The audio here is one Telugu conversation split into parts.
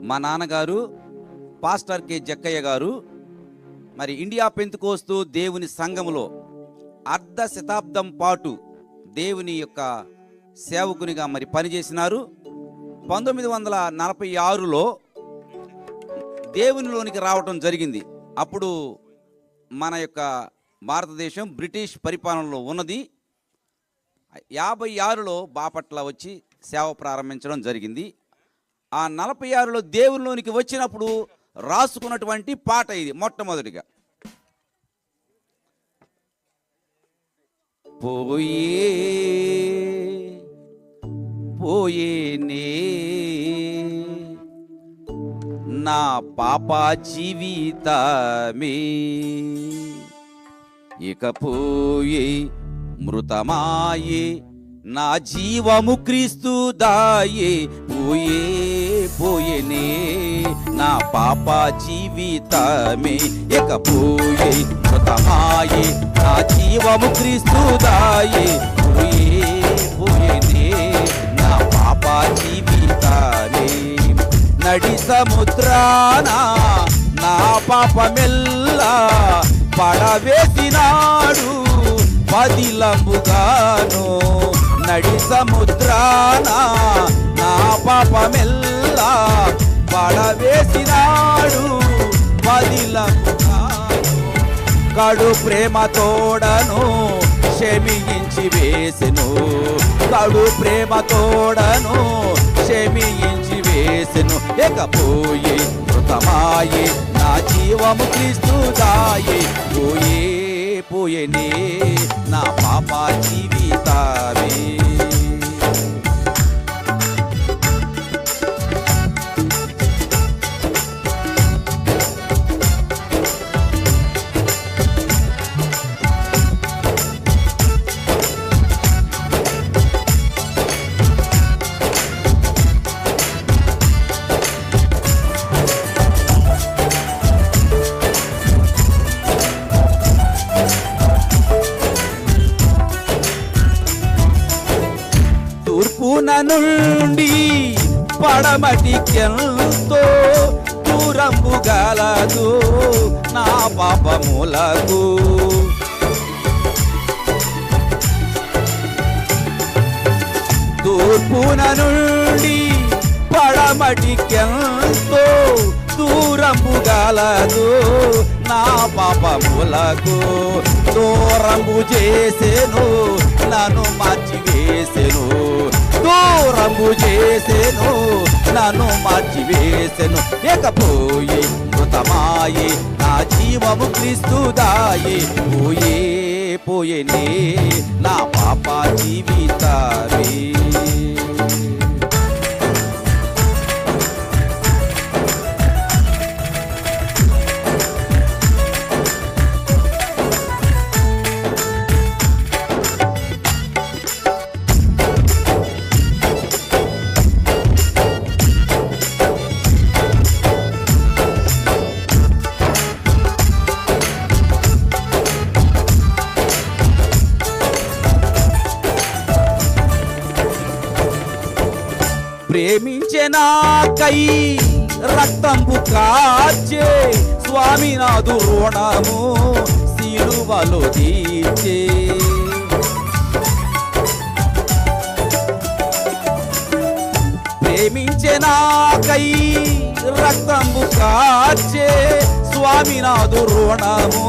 మా నాన్నగారు పాస్టర్ కె జక్కయ్య గారు మరి ఇండియా పెంతుకోస్తు దేవుని సంఘములో అర్ధ శతాబ్దం పాటు దేవుని యొక్క సేవకునిగా మరి పనిచేసినారు. 1946లో దేవునిలోనికి రావటం జరిగింది. అప్పుడు మన యొక్క భారతదేశం బ్రిటిష్ పరిపాలనలో ఉన్నది. 56లో బాపట్ల వచ్చి సేవ ప్రారంభించడం జరిగింది. ఆ 46లో దేవునిలోనికి వచ్చినప్పుడు రాసుకున్నటువంటి పాట ఇది. మొట్టమొదటిగా పోయే పోయేనే నా పాప జీవితమే, ఇకపోయే మృతమాయే నా జీవము క్రీస్తు దాయే. పోయే పోయేనే నా పాప జీవితమే, ఇకపోయే మృతమాయే నా జీవము క్రీస్తు దాయే. పోయే పోయేనే నా పాప జీవితమే, నడి సముద్రాన నా పాపమెల్లా పడవేసినాడు పదిలంబుగాను. నడి సముద్రాన నా పాపమెల్లా పడవేసినాడు పదిలంబుగాను. కడు ప్రేమ తోడను క్షమించి వేసెను, కడు ప్రేమ తోడను క్షమించి వేసెను. ఇకపోయే మృతమాయే నా జీవము క్రీస్తు దాయే. పోయే పోయేనే నా పాప జీవితమే. తూర్పున నుండి పడమటికెంతో దూరంబు గలదు నా పాపములకు. తూర్పున నుండి పడమటికెంతో దూరంబు గలదు నా పాపములకు. దూరంబు చేసెను నన్ను మార్చివేసెను, దూరంబు చేసెను నన్ను మార్చివేసెను. ఇకపోయే మృతమాయే నా జీవము క్రీస్తు దాయే. పోయే పోయేనే నా పాప జీవితమే. ప్రేమించే నాకై రక్తంబు కార్చే స్వామి నాదు రుణము సిలువలో తీర్చే. ప్రేమించే నాకై రక్తంబు కార్చే స్వామి నాదు రుణము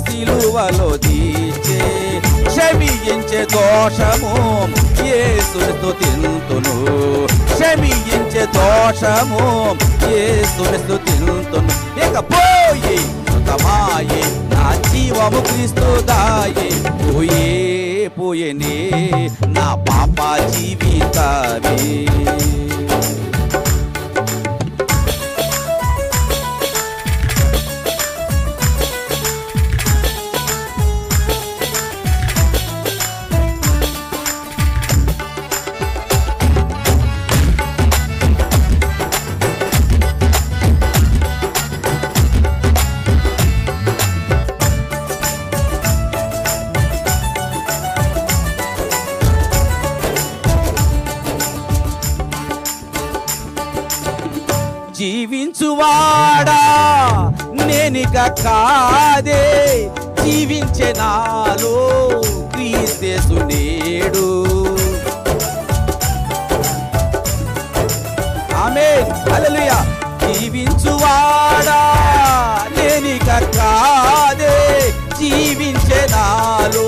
సిలువలో తీర్చే. క్షమించే దోషము యేసుని స్తుతింతును, క్షమించే దోషము యేసుని స్తుతింతును. ఇకపోయే మృతమాయే నా జీవము క్రీస్తు దాయే. పోయే పోయేనే నా పాప జీవితమే. జీవించువాడా నేనిక కాదే, జీవించే నాలో క్రీస్తు నేడు. ఆమేన్, హల్లెలూయా. జీవించువాడా నేనిక కాదే, జీవించే నాలో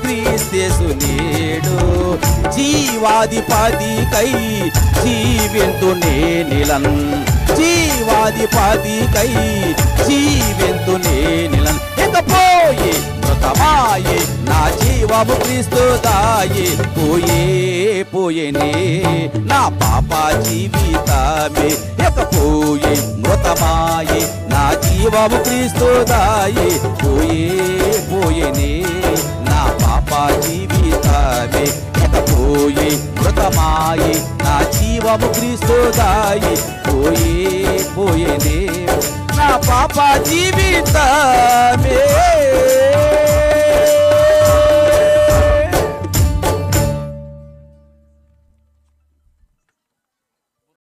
క్రీస్తు నేడు. జీవాధిపతికై జీవింతు నేనిలన్, జీవాధిపతికై జీవింతు నేనిలన్. ఇకపోయే మృతమాయే నా జీవము క్రీస్తు దాయే, పోయే పోయేనే నా పాప జీవితమే. ఇకపోయే మృతమాయే నా జీవము క్రీస్తు దాయే, పోయే పోయేనే నా పాప జీవితమే. పోయే మృతమాయే నా జీవము క్రీస్తు దాయి, పోయే పోయేనే నా పాప జీవితమే.